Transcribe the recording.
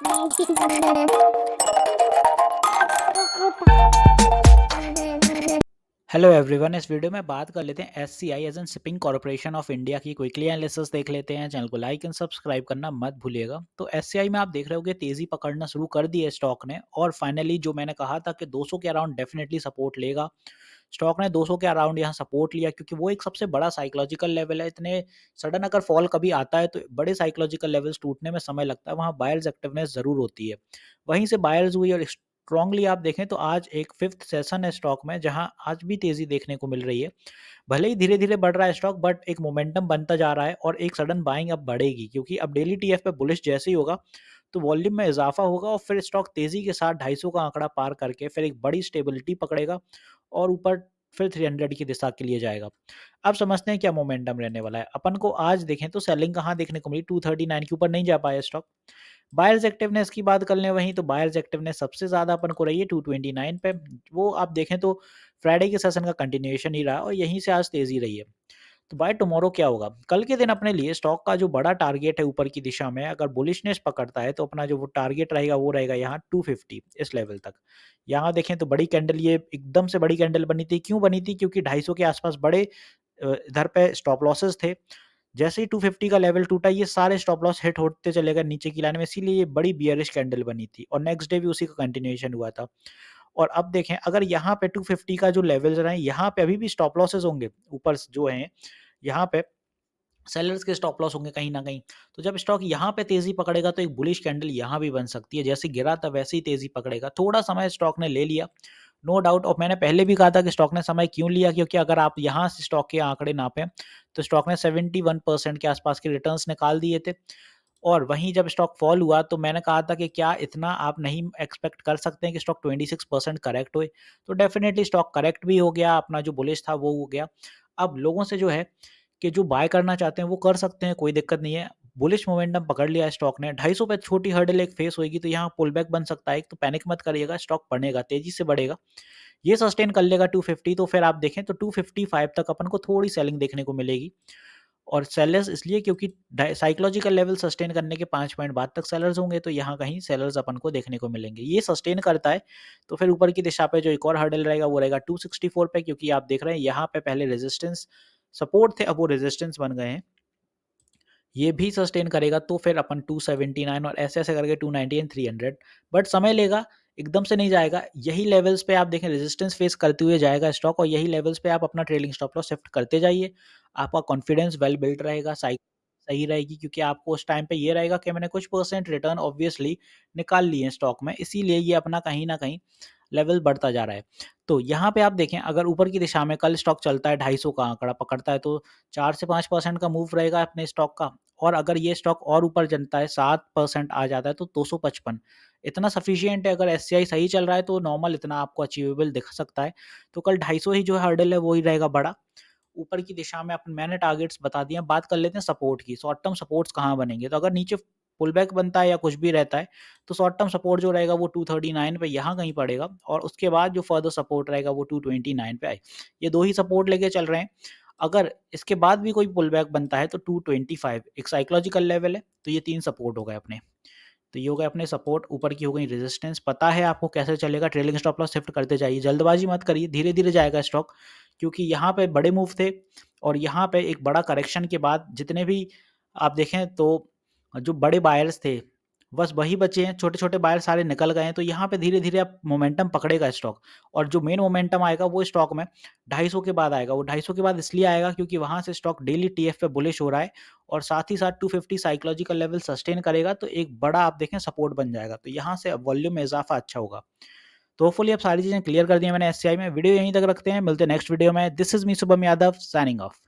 Hello everyone, इस video में बात कर लेते हैं SCI as an shipping corporation of India की क्विकली एनालिसिस देख लेते हैं। चैनल को लाइक एंड सब्सक्राइब करना मत भूलिएगा। तो एससीआई में आप देख रहे होगे तेजी पकड़ना शुरू कर दी है स्टॉक ने, और फाइनली जो मैंने कहा था कि 200 के अराउंड डेफिनेटली सपोर्ट लेगा, स्टॉक ने 200 के अराउंड यहाँ सपोर्ट लिया, क्योंकि वो एक सबसे बड़ा साइकोलॉजिकल लेवल है। इतने सडन अगर फॉल कभी आता है तो बड़े साइकोलॉजिकल लेवल्स टूटने में समय लगता है, वहाँ बायर्स एक्टिवनेस जरूर होती है। वहीं से बायर्स हुई और स्ट्रांगली आप देखें तो आज एक फिफ्थ सेशन है स्टॉक में, जहां आज भी तेजी देखने को मिल रही है। भले ही धीरे धीरे बढ़ रहा है स्टॉक, बट एक मोमेंटम बनता जा रहा है और एक सडन बाइंग अब बढ़ेगी, क्योंकि अब डेली टीएफ पे बुलिश जैसे ही होगा तो वॉल्यूम में इजाफा होगा और फिर स्टॉक तेजी के साथ 250 का आंकड़ा पार करके फिर एक बड़ी स्टेबिलिटी पकड़ेगा और ऊपर फिर 300 की दिशा के लिए जाएगा। अब समझते हैं क्या मोमेंटम रहने वाला है। अपन को आज देखें तो सेलिंग कहाँ देखने को मिली, 239 के ऊपर नहीं जा पाया स्टॉक। बायर्स एक्टिवनेस की बात कर लें वहीं, तो बायर्स एक्टिवनेस सबसे ज़्यादा अपन को रही है 229 पे। वो आप देखें तो फ्राइडे के सेशन का कंटिन्यूएशन ही रहा और यहीं से आज तेज़ी रही है। तो बाय टुमारो क्या होगा? कल के दिन अपने लिए स्टॉक का जो बड़ा टारगेट है ऊपर की दिशा में, अगर बुलिशनेस पकड़ता है तो अपना जो वो टारगेट रहेगा वो रहेगा यहाँ 250 इस लेवल तक। यहाँ देखें तो बड़ी कैंडल, ये एकदम से बड़ी कैंडल बनी थी। क्यों बनी थी? क्योंकि 250 के आसपास बड़े इधर पे स्टॉप लॉसेस थे। जैसे ही 250 का लेवल टूटा, ये सारे स्टॉप लॉस हिट होते चले गए नीचे की लाइन में, इसीलिए ये बड़ी बियरिश कैंडल बनी थी और नेक्स्ट डे भी उसी का कंटिन्यूएशन हुआ था। और अब देखें, अगर यहाँ पे 250 का जो लेवल्स रहे, यहाँ पे अभी भी स्टॉप लॉसेस होंगे ऊपर जो हैं, यहाँ पे सेलर्स के स्टॉप लॉस होंगे कहीं न कहीं। तो जब स्टॉक यहाँ पे तेज़ी पकड़ेगा तो एक बुलिश कैंडल यहाँ भी बन सकती है। जैसे गिरा था वैसे ही तेज़ी पकड़ेगा। थोड़ा समय स्टॉक ने ले लिया, नो डाउट। और मैंने पहले भी कहा था कि स्टॉक ने समय क्यों लिया, क्योंकि अगर आप यहाँ से स्टॉक के आंकड़े नापें तो स्टॉक ने 71% के आसपास के रिटर्न्स निकाल दिए थे। और वहीं जब स्टॉक फॉल हुआ तो मैंने कहा था कि क्या इतना आप नहीं एक्सपेक्ट कर सकते हैं कि स्टॉक 26% करेक्ट होए। तो डेफिनेटली स्टॉक करेक्ट भी हो गया, अपना जो बुलिश था वो हो गया। अब लोगों से जो है कि जो बाय करना चाहते हैं वो कर सकते हैं, कोई दिक्कत नहीं है। बुलिश मोमेंटम पकड़ लिया है स्टॉक ने, 250 पे छोटी हर्डल एक फेस होएगी तो यहाँ पुल बैक बन सकता है। तो पैनिक मत करिएगा, स्टॉक बढ़ेगा, तेजी से बढ़ेगा। ये सस्टेन कर लेगा 250, तो फिर आप देखें तो 255 तक अपन को थोड़ी सेलिंग देखने को मिलेगी। और सेलर्स इसलिए क्योंकि साइकोलॉजिकल लेवल सस्टेन करने के 5 पॉइंट बाद तक सेलर्स होंगे, तो यहाँ कहीं सेलर्स अपन को देखने को मिलेंगे। ये सस्टेन करता है तो फिर ऊपर की दिशा पे जो एक और हर्डल रहेगा वो रहेगा 264 पे, क्योंकि आप देख रहे हैं यहाँ पे पहले रेजिस्टेंस सपोर्ट थे, अब वो रेजिस्टेंस बन गए हैं। ये भी सस्टेन करेगा तो फिर अपन 279 और ऐसे-ऐसे करके 290 एंड 300, बट समय लेगा, एकदम से नहीं जाएगा। यही लेवल्स पे आप देखें रेजिस्टेंस फेस करते हुए जाएगा स्टॉक और यही लेवल्स पे आप अपना ट्रेलिंग स्टॉप लॉस शिफ्ट करते जाइए। आपका कॉन्फिडेंस वेल बिल्ट रहेगा, सही रहेगी, क्योंकि आपको उस टाइम पे ये रहेगा कि मैंने कुछ परसेंट रिटर्न ऑब्वियसली निकाल लिए हैं स्टॉक में, इसीलिए ये अपना कहीं न कहीं लेवल बढ़ता जा रहा है। तो यहाँ पे आप देखें, अगर ऊपर की दिशा में कल स्टॉक चलता है 250 का आंकड़ा पकड़ता है तो 4 से 5% का मूव रहेगा अपने स्टॉक का। और अगर ये स्टॉक और ऊपर जनता है 7% आ जाता है तो 255 इतना सफिशिएंट है। अगर एससीआई सही चल रहा है तो नॉर्मल इतना आपको अचीवेबल दिख सकता है। तो कल 250 ही जो हर्डल है वो ही रहेगा बड़ा। ऊपर की दिशा में अपन मैंने टारगेट्स बता दिए हैं। बात कर लेते हैं सपोर्ट की। शॉर्ट टर्म सपोर्ट्स कहाँ बनेंगे, तो अगर नीचे पुल बैक बनता है या कुछ भी रहता है तो शॉर्ट टर्म सपोर्ट जो रहेगा वो 239 पे यहाँ कहीं पड़ेगा और उसके बाद जो फर्दर सपोर्ट रहेगा वो 229 पे आए। ये दो ही सपोर्ट लेके चल रहे हैं। अगर इसके बाद भी कोई पुल बैक बनता है तो 225 एक साइकोलॉजिकल लेवल है, तो ये 3 सपोर्ट हो गए अपने। तो ये हो गए अपने सपोर्ट, ऊपर की हो गई रेजिस्टेंस। पता है आपको कैसे चलेगा, ट्रेलिंग स्टॉप लॉस शिफ्ट करते जाइए, जल्दबाजी मत करिए, धीरे-धीरे जाएगा स्टॉक, क्योंकि यहाँ पे बड़े मूव थे और यहाँ पे एक बड़ा करेक्शन के बाद जितने भी आप देखें तो जो बड़े बायर्स थे, बस वही बचे हैं, छोटे-छोटे बायर सारे निकल गए हैं। तो यहाँ पे धीरे-धीरे अब मोमेंटम पकड़ेगा स्टॉक और जो मेन मोमेंटम आएगा वो स्टॉक में 250 के बाद आएगा। वो 250 के बाद इसलिए आएगा क्योंकि वहाँ से स्टॉक डेली टीएफ पे बुलिश हो रहा है और साथ ही साथ 250 साइकोलॉजिकल लेवल सस्टेन करेगा तो एक बड़ा आप देखें सपोर्ट बन जाएगा। तो यहाँ से वॉल्यूम में इज़ाफ़ा अच्छा होगा। तो होपफुली अब सारी चीज़ें क्लियर कर दी हैं मैंने एससीआई में। वीडियो यहीं तक रखते हैं, मिलते हैं नेक्स्ट वीडियो में। This is me Shubham Yadav signing off.